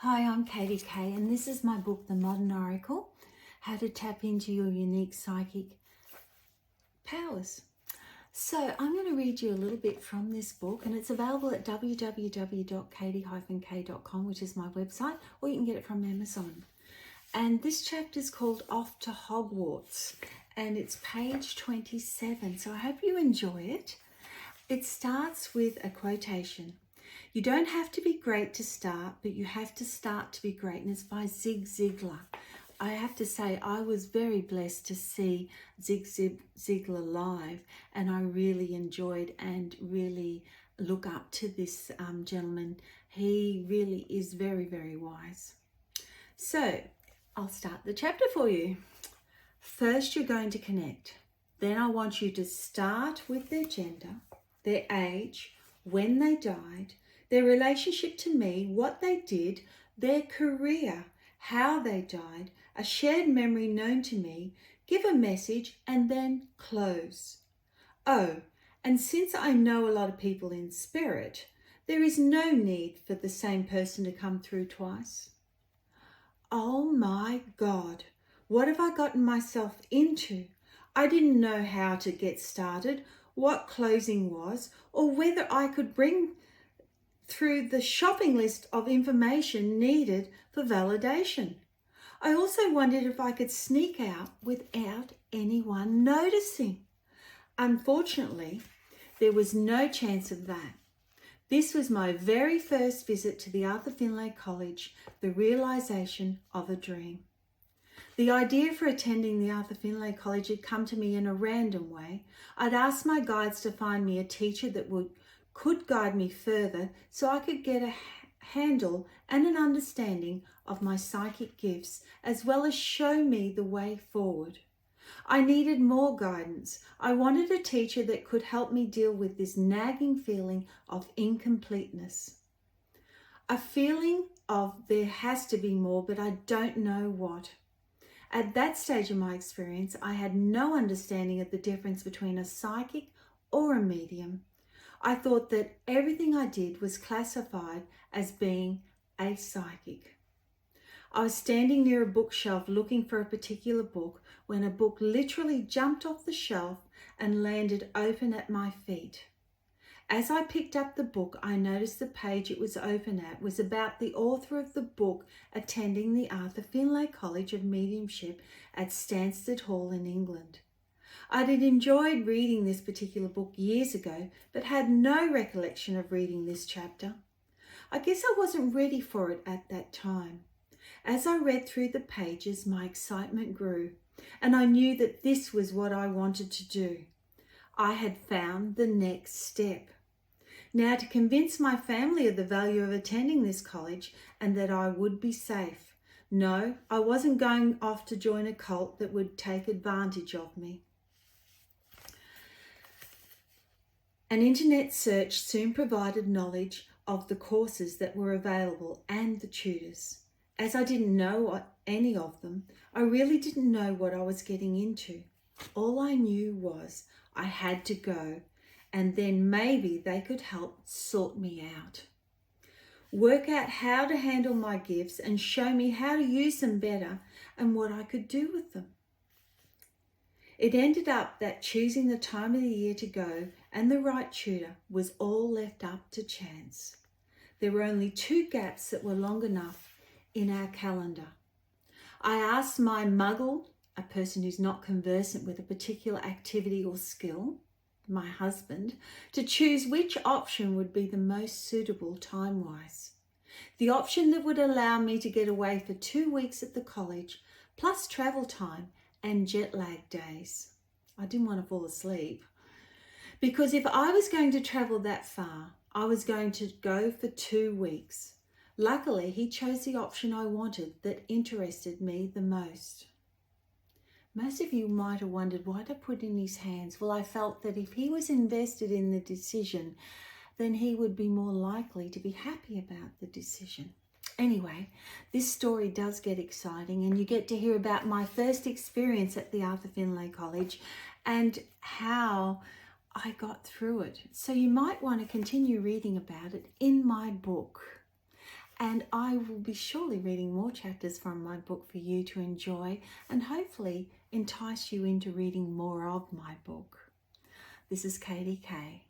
Hi, I'm Katy-K, and this is my book, The Modern Oracle, How to Tap into Your Unique Psychic Powers. So I'm going to read you a little bit from this book, and it's available at www.katy-k.com, which is my website, or you can get it from Amazon. And this chapter is called Off to Hogwarts, and it's page 27, so I hope you enjoy it. It starts with a quotation. You don't have to be great to start, but you have to start to be great. And it's by Zig Ziglar. I have to say, I was very blessed to see Zig Ziglar live, and I really enjoyed and really look up to this gentleman. He really is very, very wise. So I'll start the chapter for you. First, you're going to connect. Then I want you to start with their gender, their age, when they died, their relationship to me, what they did, their career, how they died, a shared memory known to me, give a message, and then close. Oh, and since I know a lot of people in spirit, there is no need for the same person to come through twice. Oh my God, what have I gotten myself into? I didn't know how to get started, what closing was, or whether I could bring through the shopping list of information needed for validation. I also wondered if I could sneak out without anyone noticing. Unfortunately, there was no chance of that. This was my very first visit to the Arthur Findlay College, the realization of a dream. The idea for attending the Arthur Findlay College had come to me in a random way. I'd asked my guides to find me a teacher that could guide me further so I could get a handle and an understanding of my psychic gifts, as well as show me the way forward. I needed more guidance. I wanted a teacher that could help me deal with this nagging feeling of incompleteness. A feeling of there has to be more, but I don't know what. At that stage of my experience, I had no understanding of the difference between a psychic or a medium. I thought that everything I did was classified as being a psychic. I was standing near a bookshelf looking for a particular book when a book literally jumped off the shelf and landed open at my feet. As I picked up the book, I noticed the page it was open at was about the author of the book attending the Arthur Findlay College of Mediumship at Stansted Hall in England. I had enjoyed reading this particular book years ago, but had no recollection of reading this chapter. I guess I wasn't ready for it at that time. As I read through the pages, my excitement grew, and I knew that this was what I wanted to do. I had found the next step. Now, to convince my family of the value of attending this college and that I would be safe. No, I wasn't going off to join a cult that would take advantage of me. An internet search soon provided knowledge of the courses that were available and the tutors. As I didn't know any of them, I really didn't know what I was getting into. All I knew was I had to go, and then maybe they could help sort me out. Work out how to handle my gifts and show me how to use them better and what I could do with them. It ended up that choosing the time of the year to go and the right tutor was all left up to chance. There were only 2 gaps that were long enough in our calendar. I asked my muggle, a person who's not conversant with a particular activity or skill, my husband, to choose which option would be the most suitable time-wise. The option that would allow me to get away for 2 weeks at the college, plus travel time and jet lag days. I didn't want to fall asleep. Because if I was going to travel that far, I was going to go for 2 weeks. Luckily, he chose the option I wanted that interested me the most. Most of you might have wondered why to put in his hands. Well, I felt that if he was invested in the decision, then he would be more likely to be happy about the decision. Anyway, this story does get exciting, and you get to hear about my first experience at the Arthur Findlay College and how I got through it. So you might want to continue reading about it in my book. And I will be surely reading more chapters from my book for you to enjoy and hopefully entice you into reading more of my book. This is Katy K.